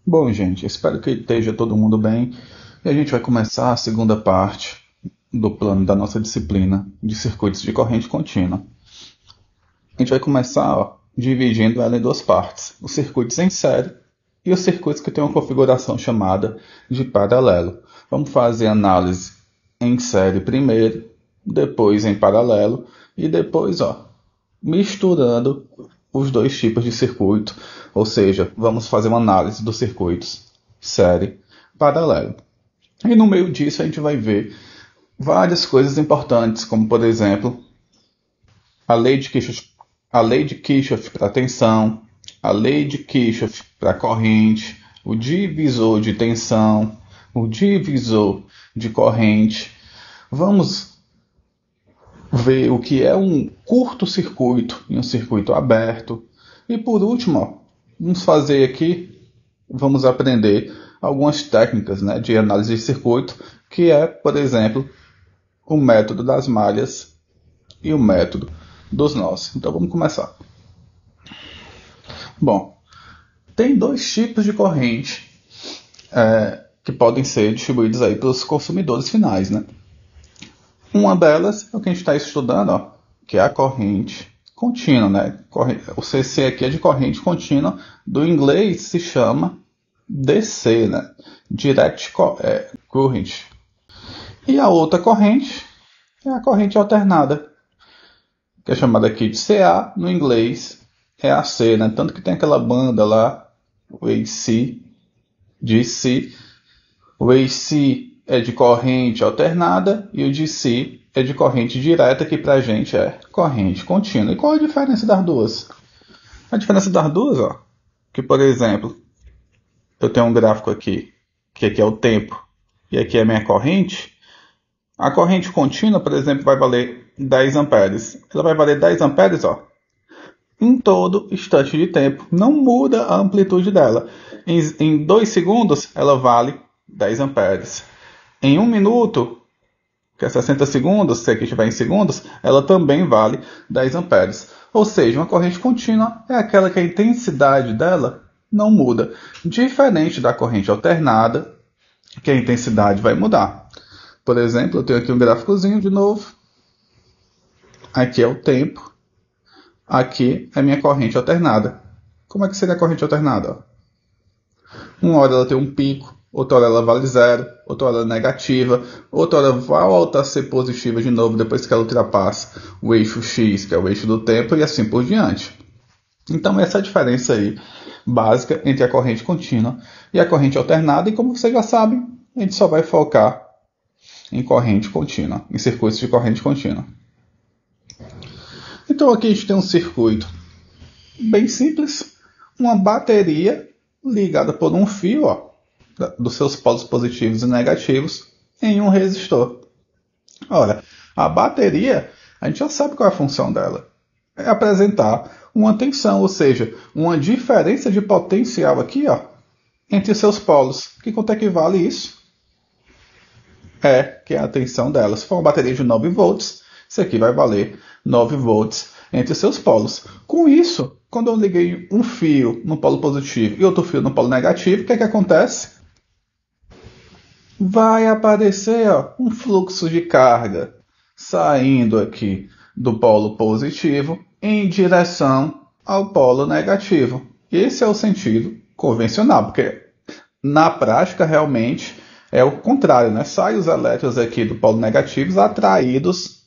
Bom, gente, espero que esteja todo mundo bem. E a gente vai começar a segunda parte do plano da nossa disciplina de circuitos de corrente contínua. A gente vai começar, dividindo ela em duas partes: os circuitos em série e os circuitos que têm uma configuração chamada de paralelo. Vamos fazer análise em série primeiro, depois em paralelo e depois, misturando os dois tipos de circuito, ou seja, vamos fazer uma análise dos circuitos série paralelo. E no meio disso a gente vai ver várias coisas importantes, como por exemplo a lei de Kirchhoff para tensão, a lei de Kirchhoff para corrente, o divisor de tensão, o divisor de corrente. Vamos ver o que é um curto-circuito e um circuito aberto. E por último, vamos aprender algumas técnicas, né, de análise de circuito, que é, por exemplo, o método das malhas e o método dos nós. Então vamos começar. Bom, tem dois tipos de corrente que podem ser distribuídos aí para os consumidores finais, né? Uma delas é o que a gente está estudando, que é a corrente contínua, né? O CC aqui é de corrente contínua, do inglês se chama DC, né? Direct Current. E a outra corrente é a corrente alternada, que é chamada aqui de CA, no inglês é AC, né? Tanto que tem aquela banda lá, o AC, DC. O AC é de corrente alternada e o DC é de corrente direta, que pra gente é corrente contínua. E qual a diferença das duas? A diferença das duas, que por exemplo, eu tenho um gráfico aqui, que aqui é o tempo e aqui é a minha corrente. A corrente contínua, por exemplo, vai valer 10 amperes. Ela vai valer 10 amperes, em todo instante de tempo. Não muda a amplitude dela. Em 2 segundos, ela vale 10 amperes. Em 1 minuto, que é 60 segundos, se aqui estiver em segundos, ela também vale 10 amperes. Ou seja, uma corrente contínua é aquela que a intensidade dela não muda. Diferente da corrente alternada, que a intensidade vai mudar. Por exemplo, eu tenho aqui um gráficozinho de novo. Aqui é o tempo. Aqui é a minha corrente alternada. Como é que seria a corrente alternada? Uma hora ela tem um pico, outra hora ela vale zero, outra hora ela é negativa, outra hora volta a ser positiva de novo depois que ela ultrapassa o eixo X, que é o eixo do tempo, e assim por diante. Então essa é a diferença aí básica entre a corrente contínua e a corrente alternada, e como vocês já sabem, a gente só vai focar em corrente contínua, em circuitos de corrente contínua. Então aqui a gente tem um circuito bem simples, uma bateria ligada por um fio, dos seus polos positivos e negativos, em um resistor. Ora, a bateria, a gente já sabe qual é a função dela. É apresentar uma tensão, ou seja, uma diferença de potencial aqui, entre os seus polos. Quanto é que vale isso? Que é a tensão dela. Se for uma bateria de 9 volts, isso aqui vai valer 9 volts entre os seus polos. Com isso, quando eu liguei um fio no polo positivo e outro fio no polo negativo, o que acontece? Vai aparecer um fluxo de carga saindo aqui do polo positivo em direção ao polo negativo. Esse é o sentido convencional, porque na prática realmente é o contrário, né? Saem os elétrons aqui do polo negativo atraídos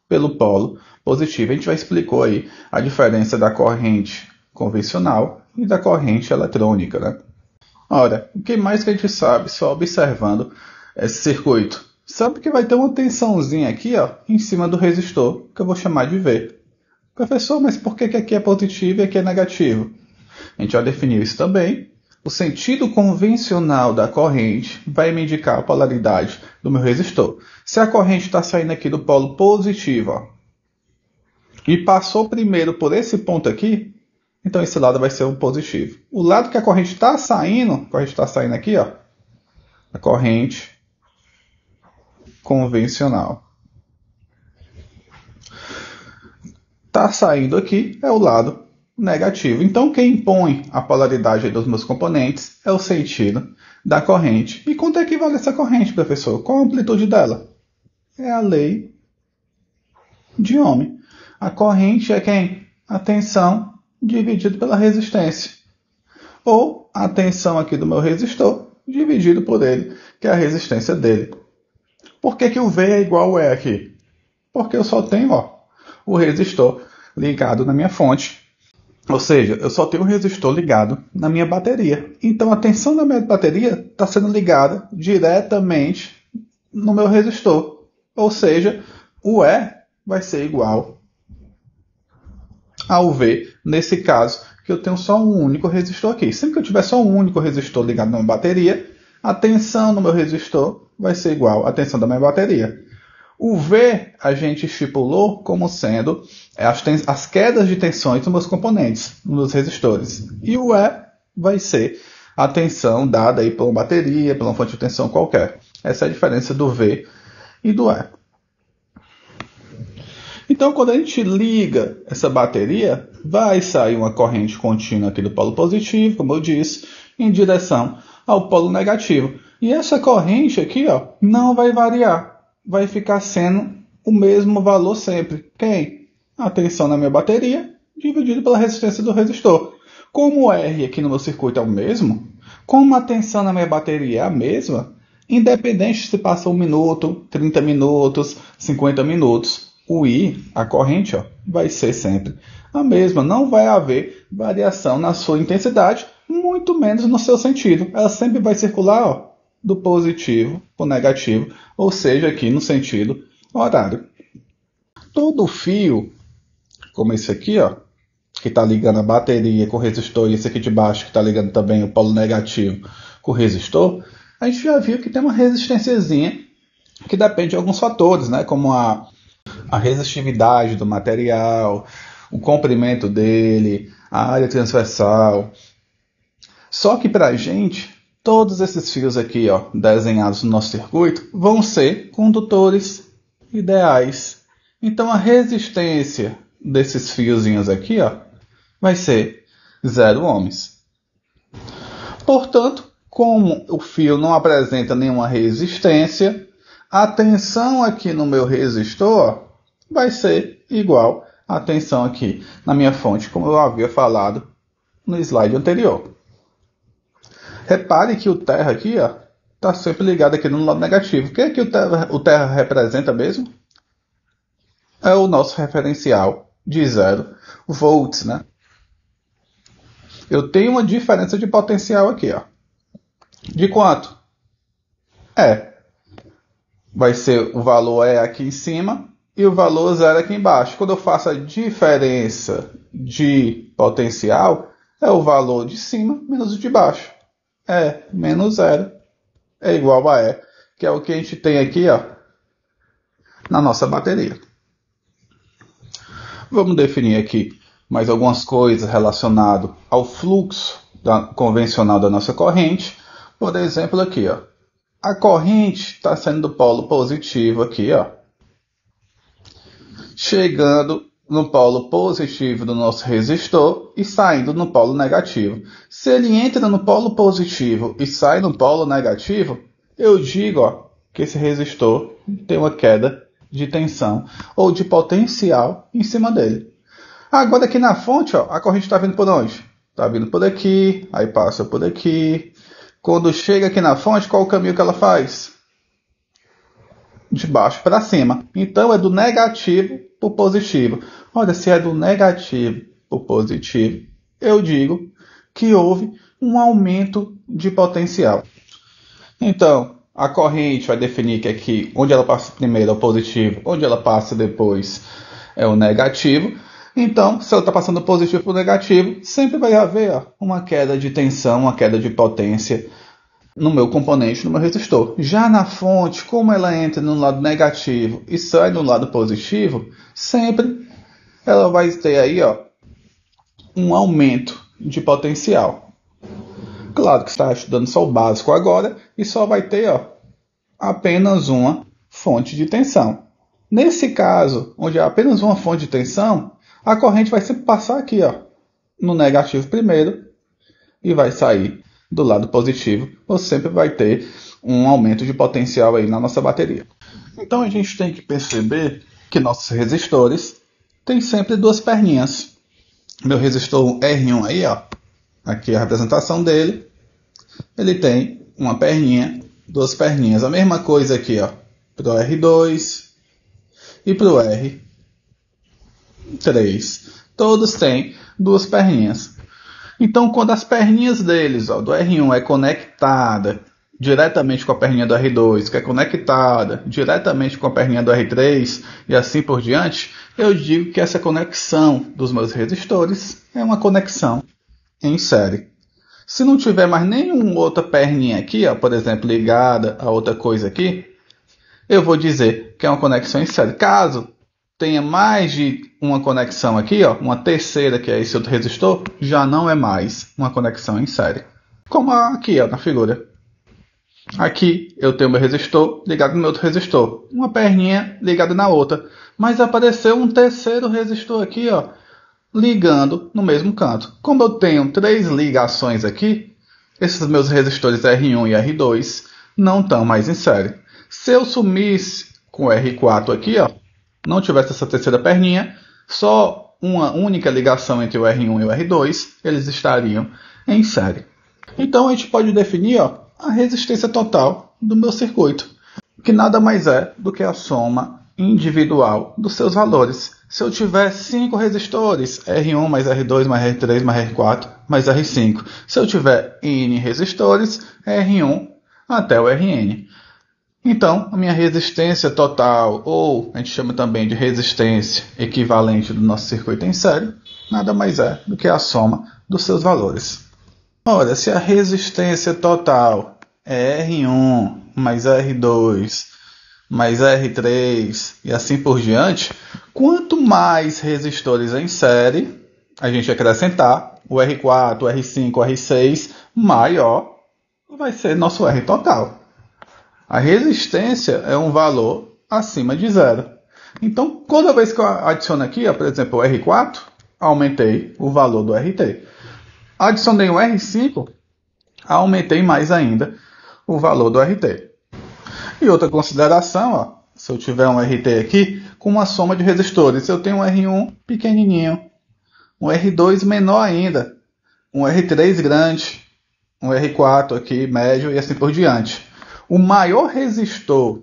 pelo polo positivo. A gente já explicou aí a diferença da corrente convencional e da corrente eletrônica, né? Ora, o que mais que a gente sabe só observando esse circuito? Sabe que vai ter uma tensãozinha aqui, em cima do resistor, que eu vou chamar de V. Professor, mas por que aqui é positivo e aqui é negativo? A gente já definiu isso também. O sentido convencional da corrente vai me indicar a polaridade do meu resistor. Se a corrente está saindo aqui do polo positivo, e passou primeiro por esse ponto aqui, então esse lado vai ser um positivo. O lado que a corrente está saindo aqui, a corrente convencional. Está saindo aqui é o lado negativo. Então, quem impõe a polaridade dos meus componentes é o sentido da corrente. E quanto é que vale essa corrente, professor? Qual a amplitude dela? É a lei de Ohm. A corrente é quem? A tensão dividido pela resistência. Ou a tensão aqui do meu resistor dividido por ele, que é a resistência dele. Por que o V é igual ao E aqui? Porque eu só tenho o resistor ligado na minha fonte. Ou seja, eu só tenho o resistor ligado na minha bateria. Então a tensão da minha bateria está sendo ligada diretamente no meu resistor. Ou seja, o E vai ser igual ao V, nesse caso, que eu tenho só um único resistor aqui. Sempre que eu tiver só um único resistor ligado na minha bateria, a tensão no meu resistor vai ser igual à tensão da minha bateria. O V a gente estipulou como sendo as quedas de tensões dos meus componentes, nos resistores. E o E vai ser a tensão dada aí por uma bateria, por uma fonte de tensão qualquer. Essa é a diferença do V e do E. Então, quando a gente liga essa bateria, vai sair uma corrente contínua aqui do polo positivo, como eu disse, em direção ao polo negativo. E essa corrente aqui não vai variar. Vai ficar sendo o mesmo valor sempre. Quem? A tensão na minha bateria dividido pela resistência do resistor. Como o R aqui no meu circuito é o mesmo, como a tensão na minha bateria é a mesma, independente se passa 1 minuto, 30 minutos, 50 minutos, o I, a corrente, vai ser sempre a mesma. Não vai haver variação na sua intensidade, muito menos no seu sentido. Ela sempre vai circular do positivo para o negativo, ou seja, aqui no sentido horário. Todo fio, como esse aqui, que está ligando a bateria com o resistor, e esse aqui de baixo que está ligando também o polo negativo com o resistor, a gente já viu que tem uma resistênciazinha que depende de alguns fatores, né? Como a resistividade do material, o comprimento dele, a área transversal. Só que para a gente, todos esses fios aqui, desenhados no nosso circuito, vão ser condutores ideais. Então a resistência desses fiozinhos aqui, vai ser 0 ohms. Portanto, como o fio não apresenta nenhuma resistência, a tensão aqui no meu resistor vai ser igual à tensão aqui na minha fonte, como eu havia falado no slide anterior. Repare que o terra aqui está sempre ligado aqui no lado negativo. O que é que o terra representa mesmo? É o nosso referencial de 0 volts, né? Eu tenho uma diferença de potencial aqui, De quanto? Vai ser o valor E aqui em cima e o valor 0 aqui embaixo. Quando eu faço a diferença de potencial, é o valor de cima menos o de baixo. Menos 0 é igual a E, que é o que a gente tem aqui, na nossa bateria. Vamos definir aqui mais algumas coisas relacionadas ao fluxo convencional da nossa corrente. Por exemplo, aqui, a corrente está saindo do polo positivo aqui, chegando no polo positivo do nosso resistor e saindo no polo negativo. Se ele entra no polo positivo e sai no polo negativo, eu digo que esse resistor tem uma queda de tensão ou de potencial em cima dele. Agora aqui na fonte, a corrente está vindo por onde? Está vindo por aqui, aí passa por aqui. Quando chega aqui na fonte, qual o caminho que ela faz? De baixo para cima. Então é do negativo para o positivo. Olha, se é do negativo para o positivo, eu digo que houve um aumento de potencial. Então, a corrente vai definir que aqui, onde ela passa primeiro é o positivo, onde ela passa depois é o negativo. Então, se ela está passando do positivo para o negativo, sempre vai haver uma queda de tensão, uma queda de potência no meu componente, no meu resistor. Já na fonte, como ela entra no lado negativo e sai no lado positivo, sempre ela vai ter aí um aumento de potencial. Claro que está estudando só o básico agora e só vai ter apenas uma fonte de tensão. Nesse caso, onde há apenas uma fonte de tensão, a corrente vai sempre passar aqui, no negativo primeiro e vai sair do lado positivo, ou sempre vai ter um aumento de potencial aí na nossa bateria. Então a gente tem que perceber que nossos resistores têm sempre duas perninhas. Meu resistor R1 aí, ó, aqui é a representação dele, ele tem uma perninha, duas perninhas. A mesma coisa aqui, ó, para o R2 e para o R3. Todos têm duas perninhas. Então, quando as perninhas deles, ó, do R1 é conectada diretamente com a perninha do R2, que é conectada diretamente com a perninha do R3 e assim por diante, eu digo que essa conexão dos meus resistores é uma conexão em série. Se não tiver mais nenhuma outra perninha aqui, ó, por exemplo, ligada a outra coisa aqui, eu vou dizer que é uma conexão em série. Caso tenha mais de uma conexão aqui, ó, uma terceira, que é esse outro resistor, já não é mais uma conexão em série. Como aqui, ó, na figura. Aqui eu tenho meu resistor ligado no meu outro resistor, uma perninha ligada na outra, mas apareceu um terceiro resistor aqui, ó, ligando no mesmo canto. Como eu tenho três ligações aqui, esses meus resistores R1 e R2 não estão mais em série. Se eu sumisse com o R4 aqui, ó, não tivesse essa terceira perninha, só uma única ligação entre o R1 e o R2, eles estariam em série. Então a gente pode definir, ó, a resistência total do meu circuito, que nada mais é do que a soma individual dos seus valores. Se eu tiver 5 resistores, R1 mais R2 mais R3 mais R4 mais R5. Se eu tiver N resistores, R1 até o Rn. Então, a minha resistência total, ou a gente chama também de resistência equivalente do nosso circuito em série, nada mais é do que a soma dos seus valores. Ora, se a resistência total é R1 mais R2 mais R3 e assim por diante, quanto mais resistores em série a gente acrescentar, o R4, o R5, o R6, maior vai ser nosso R total. A resistência é um valor acima de zero. Então, toda vez que eu adiciono aqui, ó, por exemplo, o R4, aumentei o valor do RT. Adicionei o R5, aumentei mais ainda o valor do RT. E outra consideração, ó, se eu tiver um RT aqui com uma soma de resistores, eu tenho um R1 pequenininho, um R2 menor ainda, um R3 grande, um R4 aqui médio e assim por diante. O maior resistor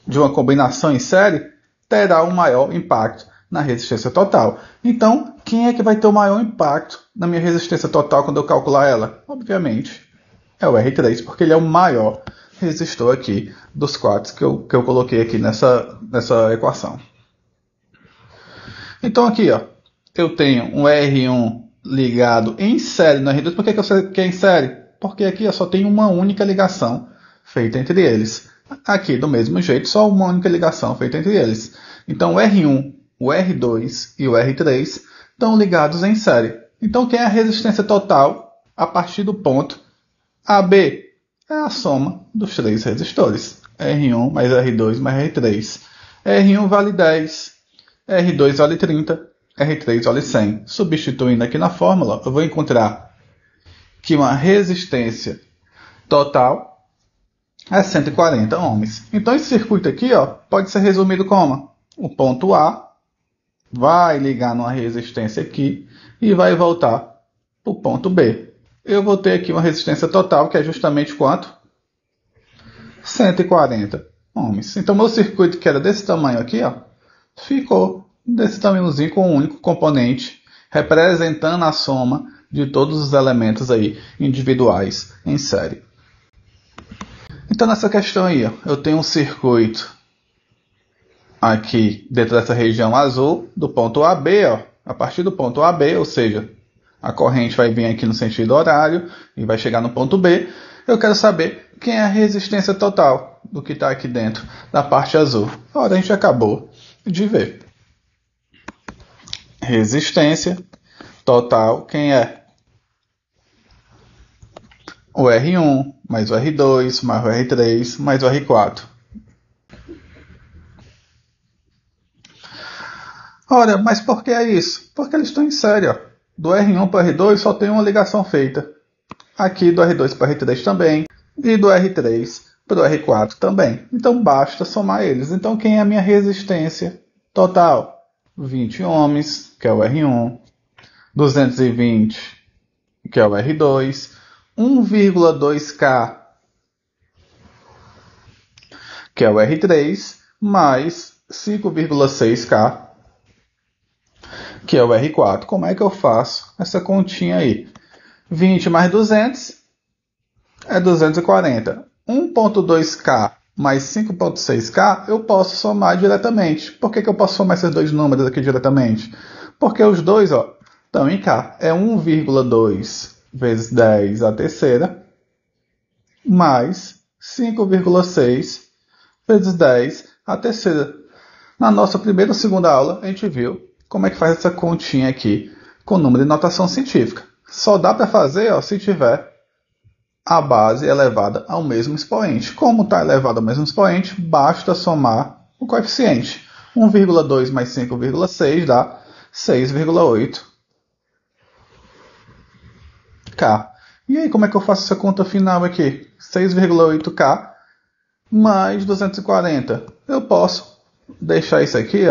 de uma combinação em série terá um maior impacto na resistência total. Então, quem é que vai ter o maior impacto na minha resistência total quando eu calcular ela? Obviamente, é o R3, porque ele é o maior resistor aqui dos quatro que eu coloquei aqui nessa equação. Então aqui, ó, eu tenho um R1 ligado em série no R2. Por que eu sei que é em série? Porque aqui eu só tenho uma única ligação feita entre eles. Aqui, do mesmo jeito, só uma única ligação feita entre eles. Então, o R1, o R2 e o R3 estão ligados em série. Então, quem é a resistência total a partir do ponto AB? É a soma dos três resistores. R1 mais R2 mais R3. R1 vale 10, R2 vale 30, R3 vale 100. Substituindo aqui na fórmula, eu vou encontrar que uma resistência total é 140 ohms. Então esse circuito aqui, ó, pode ser resumido como: o ponto A vai ligar numa resistência aqui e vai voltar para o ponto B. Eu vou ter aqui uma resistência total que é justamente quanto? 140 ohms. Então meu circuito, que era desse tamanho aqui, ó, ficou desse tamanhozinho com um único componente, representando a soma de todos os elementos aí individuais em série. Então nessa questão aí, ó, eu tenho um circuito aqui dentro dessa região azul, do ponto AB, ó, a partir do ponto AB, ou seja, a corrente vai vir aqui no sentido horário e vai chegar no ponto B. Eu quero saber quem é a resistência total do que está aqui dentro da parte azul. Ora, a gente acabou de ver. Resistência total, quem é? O R1, mais o R2, mais o R3, mais o R4. Ora, mas por que é isso? Porque eles estão em série, ó. Do R1 para o R2 só tem uma ligação feita. Aqui do R2 para o R3 também. E do R3 para o R4 também. Então basta somar eles. Então quem é a minha resistência total? 20 ohms, que é o R1. 220, que é o R2. 1,2K, que é o R3. Mais 5,6K, que é o R4. Como é que eu faço essa continha aí? 20 mais 200 é 240. 1,2K mais 5,6K eu posso somar diretamente. Por que eu posso somar esses dois números aqui diretamente? Porque os dois estão em K. É 1,2 vezes 10 a terceira mais 5,6 vezes 10 a terceira. Na nossa primeira ou segunda aula, a gente viu como é que faz essa continha aqui com número de notação científica. Só dá para fazer se tiver a base elevada ao mesmo expoente. Como está elevado ao mesmo expoente, basta somar o coeficiente. 1,2 mais 5,6 dá 6,8K. E aí, como é que eu faço essa conta final aqui? 6,8K mais 240. Eu posso deixar isso aqui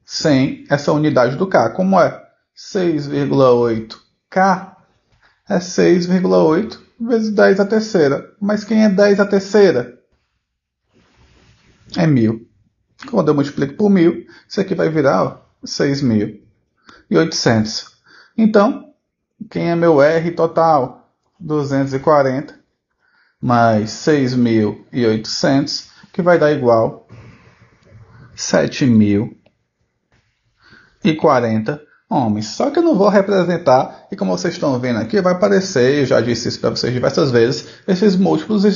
sem essa unidade do K. Como é? 6,8K é 6,8 vezes 10 a terceira. Mas quem é 10 a terceira? É 1.000. Quando eu multiplico por 1.000, isso aqui vai virar 6.800. Então, quem é meu R total? 240 mais 6.800, que vai dar igual 7.040 ohms. Só que eu não vou representar, e como vocês estão vendo aqui, vai aparecer, eu já disse isso para vocês diversas vezes, esses múltiplos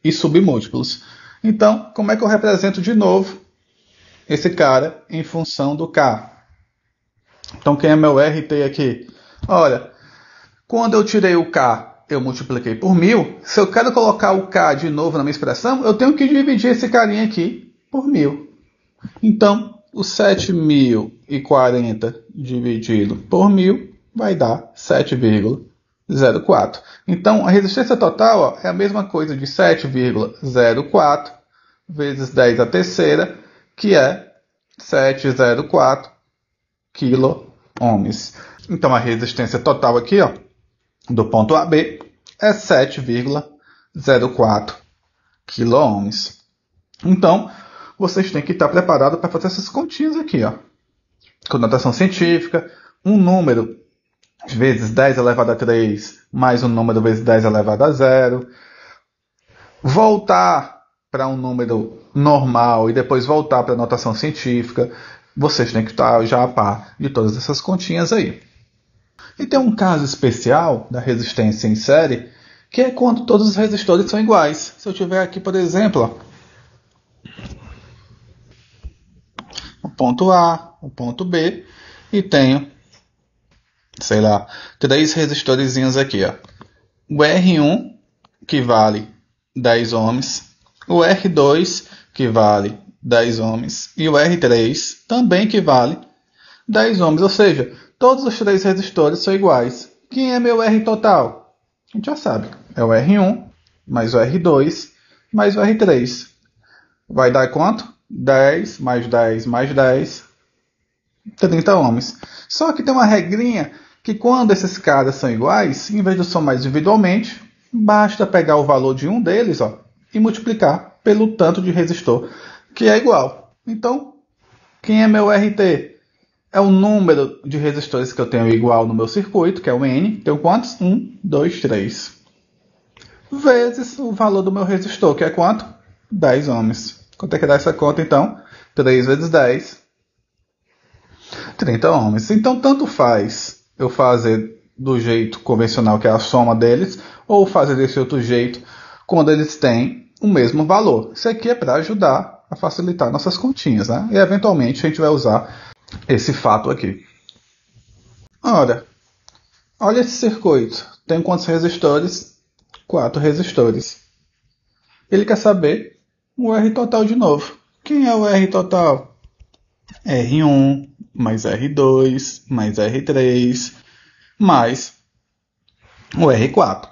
e submúltiplos. Então, como é que eu represento de novo esse cara em função do K? Então, quem é meu RT aqui? Olha, quando eu tirei o K, eu multipliquei por 1.000. Se eu quero colocar o K de novo na minha expressão, eu tenho que dividir esse carinha aqui por 1.000. Então, o 7.040 dividido por 1.000 vai dar 7,04. Então, a resistência total é a mesma coisa de 7,04 vezes 10 a terceira, que é 704 kΩ. Então, a resistência total aqui, do ponto A a B, é 7,04 kΩ. Então, vocês têm que estar preparados para fazer essas continhas aqui, com notação científica, um número vezes 10 elevado a 3, mais um número vezes 10 elevado a 0, voltar para um número normal e depois voltar para a notação científica. Vocês têm que estar já a par de todas essas continhas aí. E tem um caso especial da resistência em série, que é quando todos os resistores são iguais. Se eu tiver aqui, por exemplo, o ponto A, o ponto B, e tenho, sei lá, 3 resistorezinhos aqui. O R1, que vale 10 ohms, o R2, que vale 10 ohms, e o R3, também que vale 10 ohms. Ou seja, todos os 3 resistores são iguais. Quem é meu R total? A gente já sabe. É o R1, mais o R2, mais o R3. Vai dar quanto? 10 mais 10 mais 10, 30 ohms. Só que tem uma regrinha que quando esses caras são iguais, em vez de somar individualmente, basta pegar o valor de um deles e multiplicar pelo tanto de resistor, que é igual. Então, quem é meu RT? É o número de resistores que eu tenho igual no meu circuito, que é o N. Tenho quantos? 1, 2, 3. Vezes o valor do meu resistor, que é quanto? 10 ohms. Quanto é que dá essa conta, então? 3 vezes 10, 30 ohms. Então, tanto faz eu fazer do jeito convencional, que é a soma deles, ou fazer desse outro jeito, quando eles têm o mesmo valor. Isso aqui é para ajudar a facilitar nossas continhas, né? E, eventualmente, a gente vai usar esse fato aqui. Ora, olha esse circuito. Tem quantos resistores? 4 resistores. Ele quer saber o R total de novo. Quem é o R total? R1 mais R2 mais R3 mais o R4.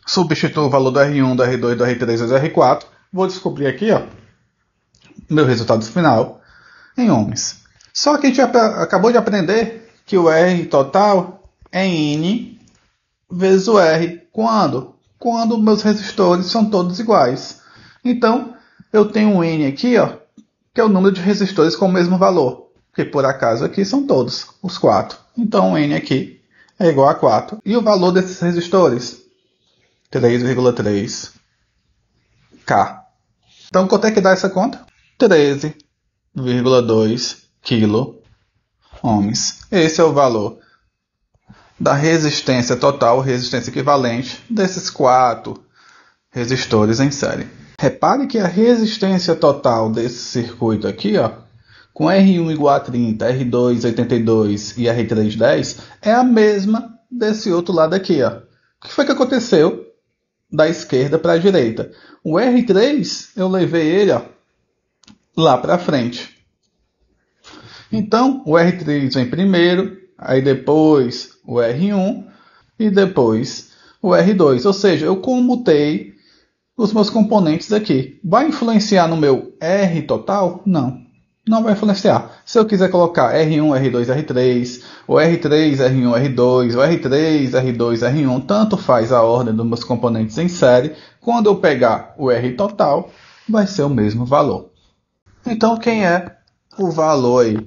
Substituo o valor do R1, do R2, do R3 e do R4. Vou descobrir aqui, ó, meu resultado final em ohms. Só que a gente acabou de aprender que o R total é N vezes o R. Quando? Quando meus resistores são todos iguais. Então, eu tenho um N aqui, ó, que é o número de resistores com o mesmo valor. Que por acaso aqui são todos, os 4. Então, o N aqui é igual a 4. E o valor desses resistores? 3,3 K. Então, quanto é que dá essa conta? 13,2 kilo ohms. Esse é o valor da resistência total, resistência equivalente, desses 4 resistores em série. Repare que a resistência total desse circuito aqui, ó, com R1 igual a 30, R2 82 e R3 10, é a mesma desse outro lado aqui. Ó. O que foi que aconteceu da esquerda para a direita? O R3, eu levei ele, ó, lá para frente. Então, o R3 vem primeiro, aí depois o R1 e depois o R2. Ou seja, eu comutei os meus componentes aqui. Vai influenciar no meu R total? Não. Não vai influenciar. Se eu quiser colocar R1, R2, R3, ou R3, R1, R2, ou R3, R2, R1, tanto faz a ordem dos meus componentes em série. Quando eu pegar o R total, vai ser o mesmo valor. Então, quem é o valor aí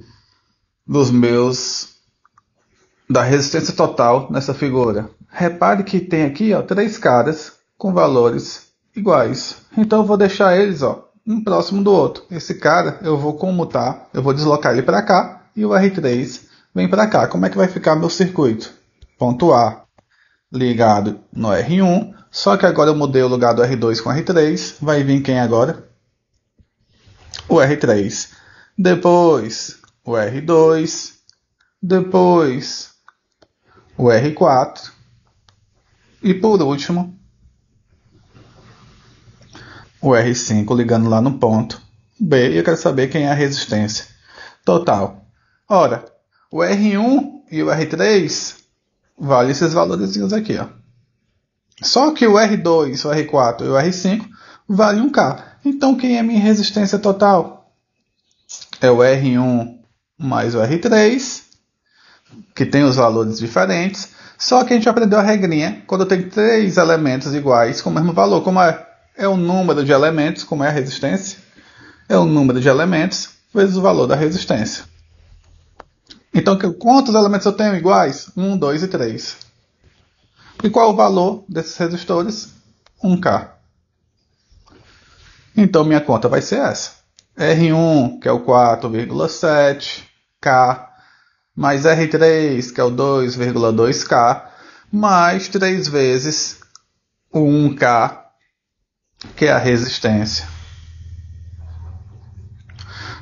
da resistência total nessa figura? Repare que tem aqui, ó, 3 caras com valores iguais. Então eu vou deixar eles, ó, um próximo do outro. Esse cara eu vou comutar, eu vou deslocar ele para cá e o R3 vem para cá. Como é que vai ficar meu circuito? Ponto A ligado no R1, só que agora eu mudei o lugar do R2 com R3. Vai vir quem agora? O R3. Depois o R2. Depois o R4. E por último o R5 ligando lá no ponto B. E eu quero saber quem é a resistência total. Ora, o R1 e o R3 valem esses valorzinhos aqui. Ó. Só que o R2, o R4 e o R5 valem 1K. Então quem é minha resistência total? É o R1 mais o R3, que tem os valores diferentes. Só que a gente aprendeu a regrinha quando tem 3 elementos iguais com o mesmo valor. Como é o número de elementos, como é a resistência, é o número de elementos vezes o valor da resistência. Então, quantos elementos eu tenho iguais? 1, 2 e 3. E qual é o valor desses resistores? 1K. Então, minha conta vai ser essa. R1, que é o 4,7K, mais R3, que é o 2,2K, mais 3 vezes o 1K, que é a resistência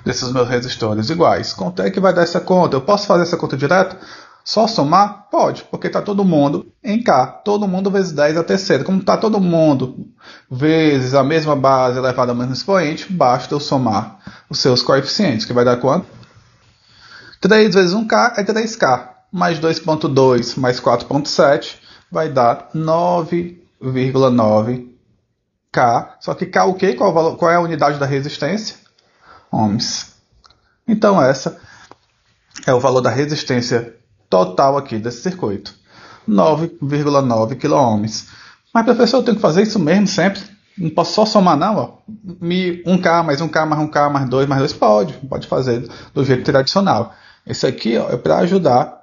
desses meus resistores iguais. Quanto é que vai dar essa conta? Eu posso fazer essa conta direto? Só somar? Pode, porque está todo mundo em K. Todo mundo vezes 10 é a terceira. Como está todo mundo vezes a mesma base elevada ao mesmo expoente, basta eu somar os seus coeficientes, que vai dar quanto? 3 vezes 1K é 3K, mais 2,2 mais 4,7 vai dar 9,9K. Só que K o quê? Qual é a unidade da resistência? Ohms. Então essa é o valor da resistência total aqui desse circuito. 9,9 kΩ. Mas professor, eu tenho que fazer isso mesmo sempre? Não posso só somar não? Ó. 1K mais 1K mais 1K mais 2 mais 2? Pode fazer do jeito tradicional. Esse aqui, ó, é para ajudar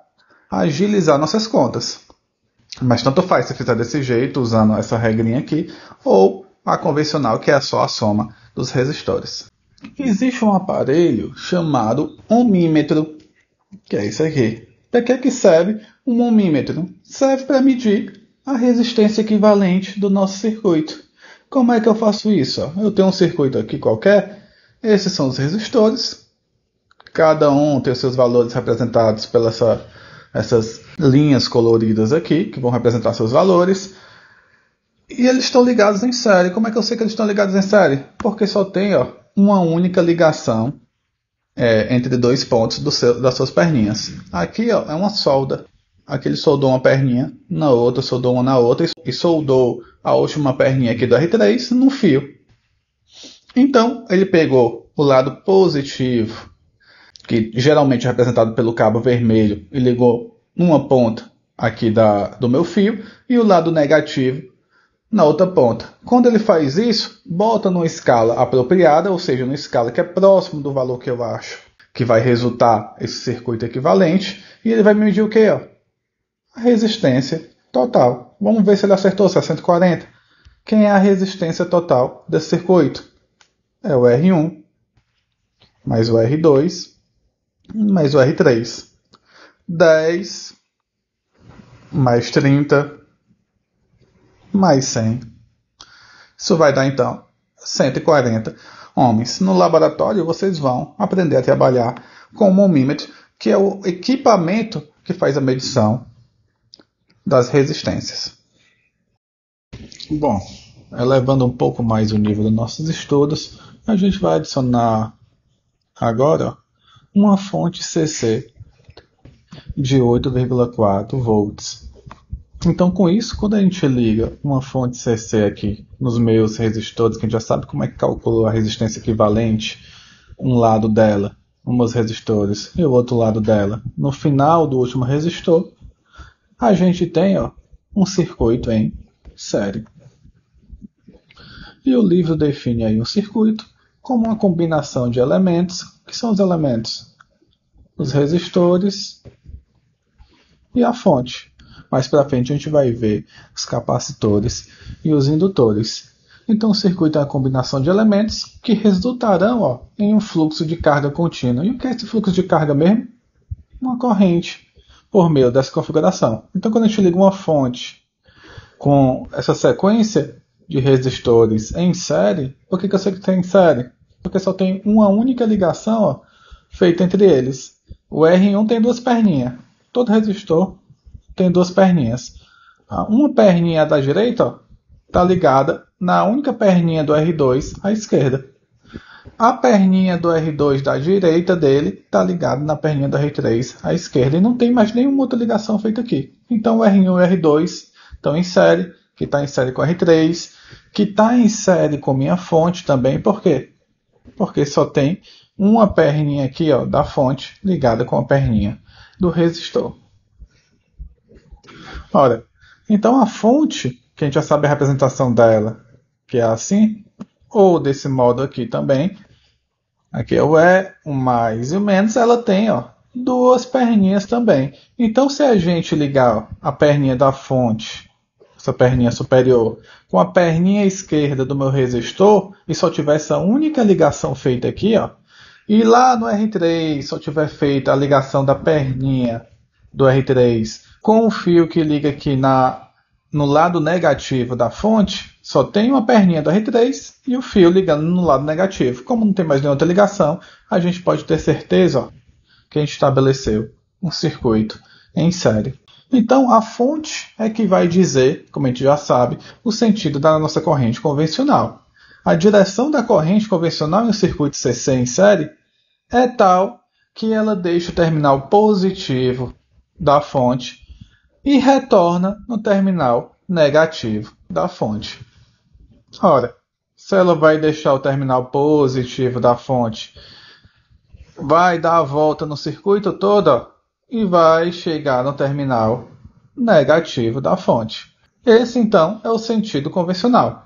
a agilizar nossas contas. Mas tanto faz se fizer desse jeito, usando essa regrinha aqui, ou a convencional, que é só a soma dos resistores. Existe um aparelho chamado ohmímetro, que é isso aqui. Para que serve um ohmímetro? Serve para medir a resistência equivalente do nosso circuito. Como é que eu faço isso? Eu tenho um circuito aqui qualquer, esses são os resistores, cada um tem os seus valores representados pelas essas linhas coloridas aqui, que vão representar seus valores. E eles estão ligados em série. Como é que eu sei que eles estão ligados em série? Porque só tem, ó, uma única ligação entre dois pontos das suas perninhas. Aqui ó, é uma solda. Aqui ele soldou uma perninha na outra, soldou uma na outra e soldou a última perninha aqui do R3 no fio. Então ele pegou o lado positivo, que geralmente é representado pelo cabo vermelho, e ligou uma ponta aqui do meu fio, e o lado negativo na outra ponta. Quando ele faz isso, bota numa escala apropriada, ou seja, numa escala que é próximo do valor que eu acho que vai resultar esse circuito equivalente, e ele vai me medir o quê? A resistência total. Vamos ver se ele acertou, se é 140. Quem é a resistência total desse circuito? É o R1, mais o R2, mais o R3. 10, mais 30, mais 100. Isso vai dar, então, 140 ohms. No laboratório, vocês vão aprender a trabalhar com o ohmímetro, que é o equipamento que faz a medição das resistências. Bom, elevando um pouco mais o nível dos nossos estudos, a gente vai adicionar agora uma fonte CC de 8,4 volts. Então, com isso, quando a gente liga uma fonte CC aqui nos meus resistores, que a gente já sabe como é que calcula a resistência equivalente, um lado dela, uns resistores, e o outro lado dela, no final do último resistor, a gente tem um circuito em série. E o livro define aí um circuito como uma combinação de elementos, que são os elementos, os resistores e a fonte. Mais para frente a gente vai ver os capacitores e os indutores. Então o circuito é uma combinação de elementos que resultarão em um fluxo de carga contínua. E o que é esse fluxo de carga mesmo? Uma corrente por meio dessa configuração. Então quando a gente liga uma fonte com essa sequência de resistores em série, por que eu sei que tem em série? Porque só tem uma única ligação feita entre eles. O R1 tem duas perninhas. Todo resistor tem duas perninhas. Uma perninha da direita está ligada na única perninha do R2 à esquerda. A perninha do R2 da direita dele está ligada na perninha do R3 à esquerda. E não tem mais nenhuma outra ligação feita aqui. Então o R1 e o R2 estão em série, que está em série com o R3, que está em série com minha fonte também. Por quê? Porque só tem uma perninha aqui da fonte ligada com a perninha do resistor. Ora, então a fonte, que a gente já sabe a representação dela, que é assim, ou desse modo aqui também, aqui é o E, o mais e o menos, ela tem duas perninhas também. Então se a gente ligar a perninha da fonte, essa perninha superior, com a perninha esquerda do meu resistor, e só tiver essa única ligação feita aqui, e lá no R3 só tiver feita a ligação da perninha do R3 com o fio que liga aqui no lado negativo da fonte, só tem uma perninha do R3 e o fio ligando no lado negativo. Como não tem mais nenhuma outra ligação, a gente pode ter certeza que a gente estabeleceu um circuito em série. Então, a fonte é que vai dizer, como a gente já sabe, o sentido da nossa corrente convencional. A direção da corrente convencional em um circuito CC em série é tal que ela deixa o terminal positivo da fonte e retorna no terminal negativo da fonte. Ora, se ela vai deixar o terminal positivo da fonte, vai dar a volta no circuito todo e vai chegar no terminal negativo da fonte. Esse, então, é o sentido convencional.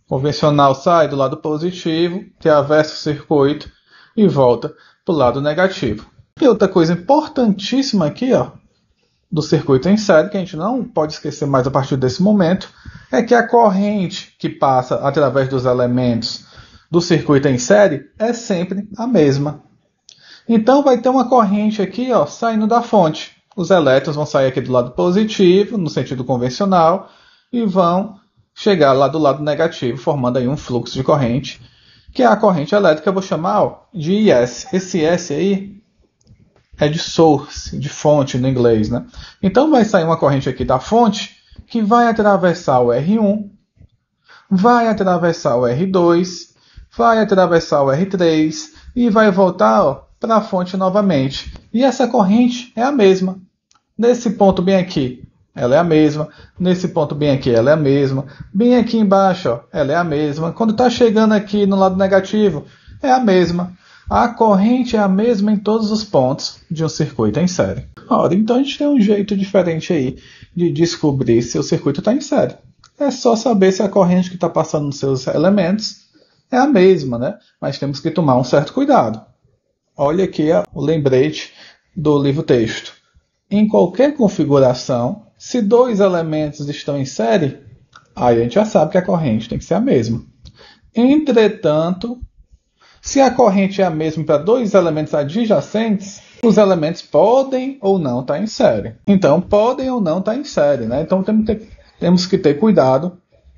O convencional sai do lado positivo, atravessa o circuito e volta para o lado negativo. E outra coisa importantíssima aqui, do circuito em série, que a gente não pode esquecer mais a partir desse momento, é que a corrente que passa através dos elementos do circuito em série é sempre a mesma. Então vai ter uma corrente aqui saindo da fonte. Os elétrons vão sair aqui do lado positivo, no sentido convencional, e vão chegar lá do lado negativo, formando aí um fluxo de corrente, que é a corrente elétrica, eu vou chamar de IS. Esse S aí é de source, de fonte no inglês, né? Então vai sair uma corrente aqui da fonte que vai atravessar o R1, vai atravessar o R2, vai atravessar o R3 e vai voltar para a fonte novamente. E essa corrente é a mesma. Nesse ponto bem aqui, ela é a mesma. Nesse ponto bem aqui, ela é a mesma. Bem aqui embaixo, ó, ela é a mesma. Quando está chegando aqui no lado negativo, é a mesma. A corrente é a mesma em todos os pontos de um circuito em série. Ora, então a gente tem um jeito diferente aí de descobrir se o circuito está em série. É só saber se a corrente que está passando nos seus elementos é a mesma, né? Mas temos que tomar um certo cuidado. Olha aqui o lembrete do livro-texto. Em qualquer configuração, se dois elementos estão em série, aí a gente já sabe que a corrente tem que ser a mesma. Entretanto, se a corrente é a mesma para dois elementos adjacentes, os elementos podem ou não estar em série. Então, podem ou não estar em série, né? Então, temos que ter cuidado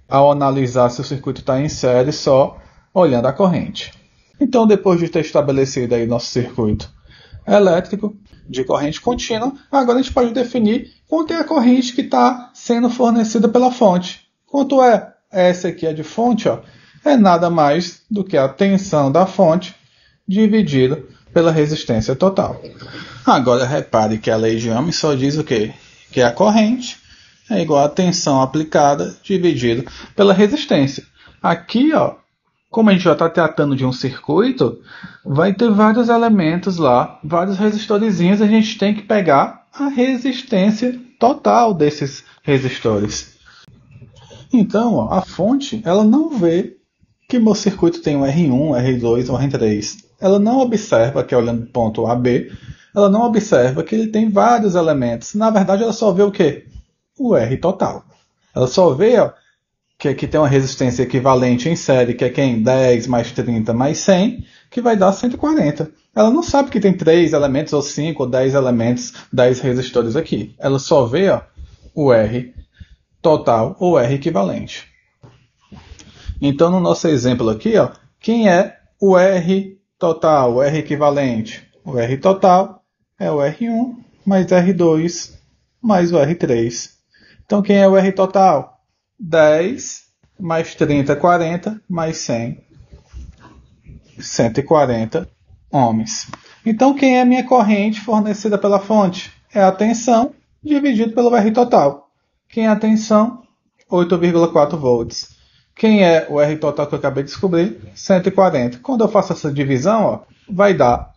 ao analisar se o circuito está em série só olhando a corrente. Então, depois de ter estabelecido aí nosso circuito elétrico de corrente contínua, agora a gente pode definir quanto é a corrente que está sendo fornecida pela fonte. Quanto é? Essa aqui é de fonte, ó, é nada mais do que a tensão da fonte dividida pela resistência total. Agora repare que a lei de Ohm só diz o quê? Que a corrente é igual a tensão aplicada dividido pela resistência. Aqui, ó, como a gente já está tratando de um circuito, vai ter vários elementos lá, vários resistorzinhos, a gente tem que pegar a resistência total desses resistores. Então, ó, a fonte ela não vê que meu circuito tem um R1, R2 ou R3. Ela não observa, que é olhando do ponto A, B, ela não observa que ele tem vários elementos. Na verdade, ela só vê o quê? O R total. Ela só vê, ó, que aqui tem uma resistência equivalente em série, que é quem? 10 mais 30 mais 100, que vai dar 140. Ela não sabe que tem 3 elementos, ou 5, ou 10 elementos, 10 resistores aqui. Ela só vê, ó, o R total ou R equivalente. Então, no nosso exemplo aqui, ó, quem é o R total, o R equivalente? O R total é o R1 mais R2 mais o R3. Então, quem é o R total? 10 mais 30, 40, mais 100, 140 ohms. Então, quem é a minha corrente fornecida pela fonte? É a tensão dividido pelo R total. Quem é a tensão? 8,4 volts. Quem é o R total que eu acabei de descobrir? 140. Quando eu faço essa divisão, ó, vai dar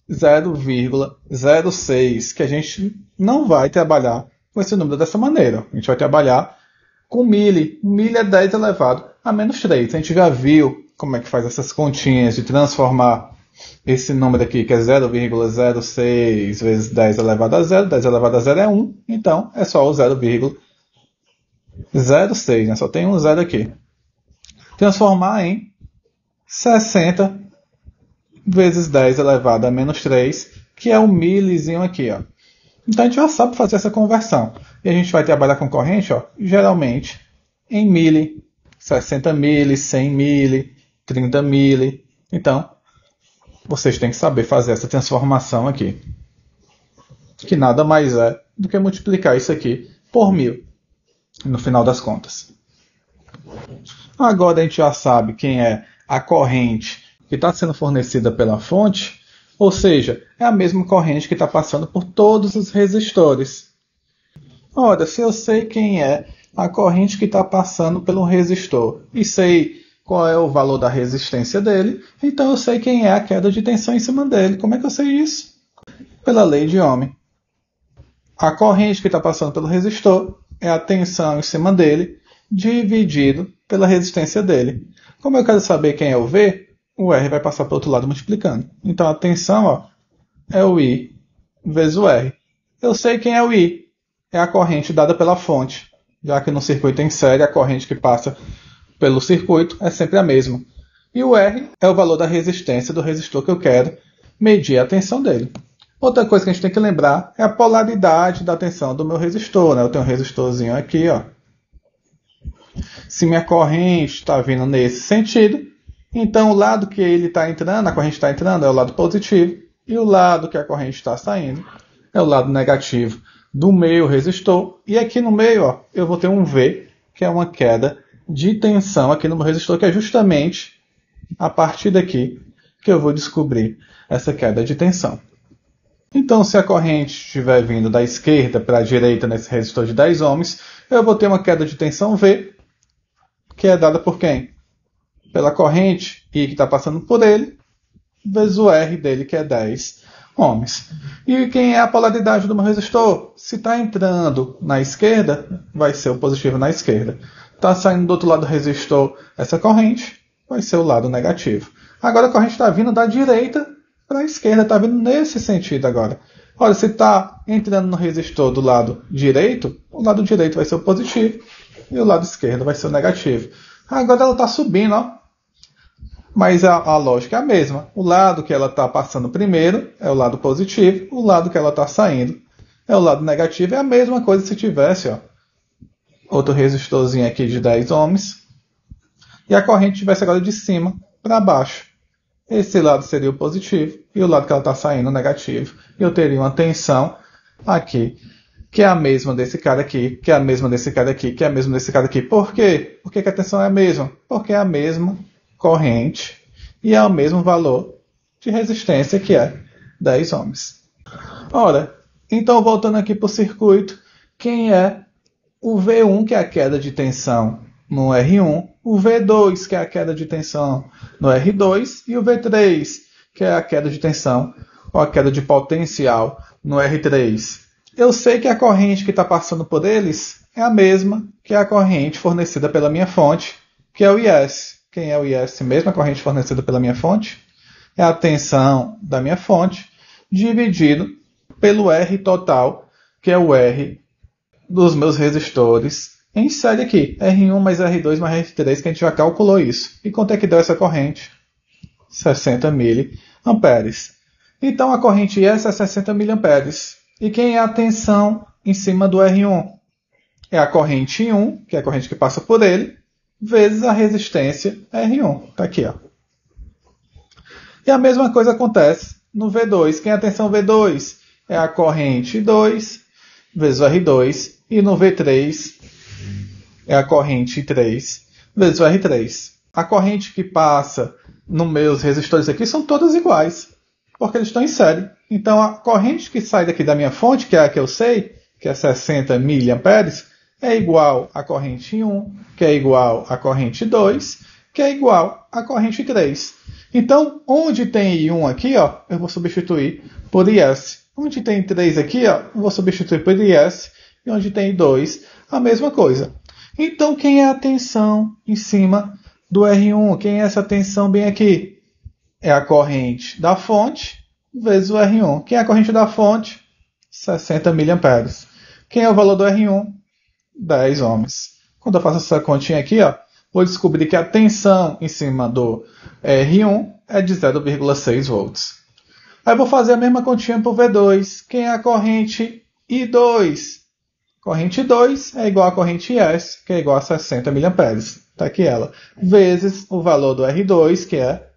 0,06, que a gente não vai trabalhar com esse número dessa maneira. A gente vai trabalhar com mili. Mili é 10 elevado a menos 3. A gente já viu como é que faz essas continhas de transformar esse número aqui, que é 0,06 vezes 10 elevado a 0. 10 elevado a 0 é 1. Então, é só o 0,06. Né? Só tem um 0 aqui. Transformar em 60 vezes 10 elevado a menos 3, que é um milizinho aqui, ó. Então a gente já sabe fazer essa conversão. E a gente vai trabalhar com corrente, ó, geralmente em mili, 60 mili, 100 mili, 30 mili. Então, vocês têm que saber fazer essa transformação aqui. Que nada mais é do que multiplicar isso aqui por 1000, no final das contas. Agora a gente já sabe quem é a corrente que está sendo fornecida pela fonte, ou seja, é a mesma corrente que está passando por todos os resistores. Ora, se eu sei quem é a corrente que está passando pelo resistor e sei qual é o valor da resistência dele, então eu sei quem é a queda de tensão em cima dele. Como é que eu sei isso? Pela lei de Ohm. A corrente que está passando pelo resistor é a tensão em cima dele dividido pela resistência dele. Como eu quero saber quem é o V, o R vai passar para o outro lado multiplicando. Então a tensão, ó, é o I vezes o R. Eu sei quem é o I. É a corrente dada pela fonte. Já que no circuito em série, a corrente que passa pelo circuito é sempre a mesma. E o R é o valor da resistência do resistor que eu quero medir a tensão dele. Outra coisa que a gente tem que lembrar é a polaridade da tensão do meu resistor. Né? Eu tenho um resistorzinho aqui, ó. Se minha corrente está vindo nesse sentido, então o lado que ele está entrando, a corrente está entrando, é o lado positivo, e o lado que a corrente está saindo é o lado negativo do meu resistor. E aqui no meio, ó, eu vou ter um V, que é uma queda de tensão aqui no meu resistor, que é justamente a partir daqui que eu vou descobrir essa queda de tensão. Então, se a corrente estiver vindo da esquerda para a direita nesse resistor de 10 ohms, eu vou ter uma queda de tensão V, que é dada por quem? Pela corrente I que está passando por ele, vezes o R dele, que é 10 ohms. E quem é a polaridade do meu resistor? Se está entrando na esquerda, vai ser o positivo na esquerda. Está saindo do outro lado do resistor essa corrente, vai ser o lado negativo. Agora a corrente está vindo da direita para a esquerda, está vindo nesse sentido agora. Olha, se está entrando no resistor do lado direito, o lado direito vai ser o positivo e o lado esquerdo vai ser o negativo. Agora ela está subindo, ó. Mas a lógica é a mesma. O lado que ela está passando primeiro é o lado positivo, o lado que ela está saindo é o lado negativo. É a mesma coisa se tivesse ó, outro resistorzinho aqui de 10 ohms e a corrente estivesse agora de cima para baixo. Esse lado seria o positivo e o lado que ela está saindo o negativo. E eu teria uma tensão aqui, que é a mesma desse cara aqui, que é a mesma desse cara aqui, que é a mesma desse cara aqui. Por quê? Por que a tensão é a mesma? Porque é a mesma corrente e é o mesmo valor de resistência, que é 10 ohms. Ora, então voltando aqui para o circuito, quem é o V1, que é a queda de tensão no R1, o V2, que é a queda de tensão no R2, e o V3, que é a queda de tensão ou a queda de potencial no R3. Eu sei que a corrente que está passando por eles é a mesma que a corrente fornecida pela minha fonte, que é o IS. Quem é o IS mesmo? A corrente fornecida pela minha fonte é a tensão da minha fonte dividido pelo R total, que é o R dos meus resistores em série aqui, R1 mais R2 mais R3, que a gente já calculou isso. E quanto é que deu essa corrente? 60 mA. Então a corrente IS é 60 mA. E quem é a tensão em cima do R1? É a corrente I1, que é a corrente que passa por ele, vezes a resistência R1. Está aqui, ó. E a mesma coisa acontece no V2. Quem é a tensão V2? É a corrente 2 vezes o R2. E no V3 é a corrente 3 vezes o R3. A corrente que passa nos meus resistores aqui são todas iguais, porque eles estão em série. Então a corrente que sai daqui da minha fonte, que é a que eu sei, que é 60 mA, é igual à corrente 1, que é igual à corrente 2, que é igual à corrente 3. Então, onde tem I1 aqui, ó, eu vou substituir por IS. Onde tem 3 aqui, ó, eu vou substituir por IS. E onde tem 2, a mesma coisa. Então, quem é a tensão em cima do R1? Quem é essa tensão bem aqui? É a corrente da fonte vezes o R1. Quem é a corrente da fonte? 60 mA. Quem é o valor do R1? 10 ohms. Quando eu faço essa continha aqui, ó, vou descobrir que a tensão em cima do R1 é de 0,6 volts. Aí eu vou fazer a mesma continha para o V2. Quem é a corrente I2? Corrente 2 é igual à corrente IS, que é igual a 60 mA. Está aqui ela. Vezes o valor do R2, que é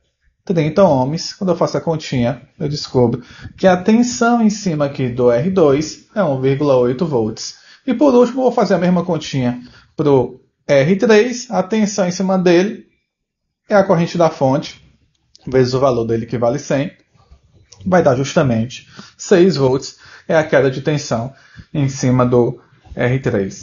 30 ohms. Quando eu faço a continha, eu descubro que a tensão em cima aqui do R2 é 1,8 volts. E por último, vou fazer a mesma continha para o R3. A tensão em cima dele é a corrente da fonte, vezes o valor dele, que vale 100. Vai dar justamente 6 volts. É a queda de tensão em cima do R3.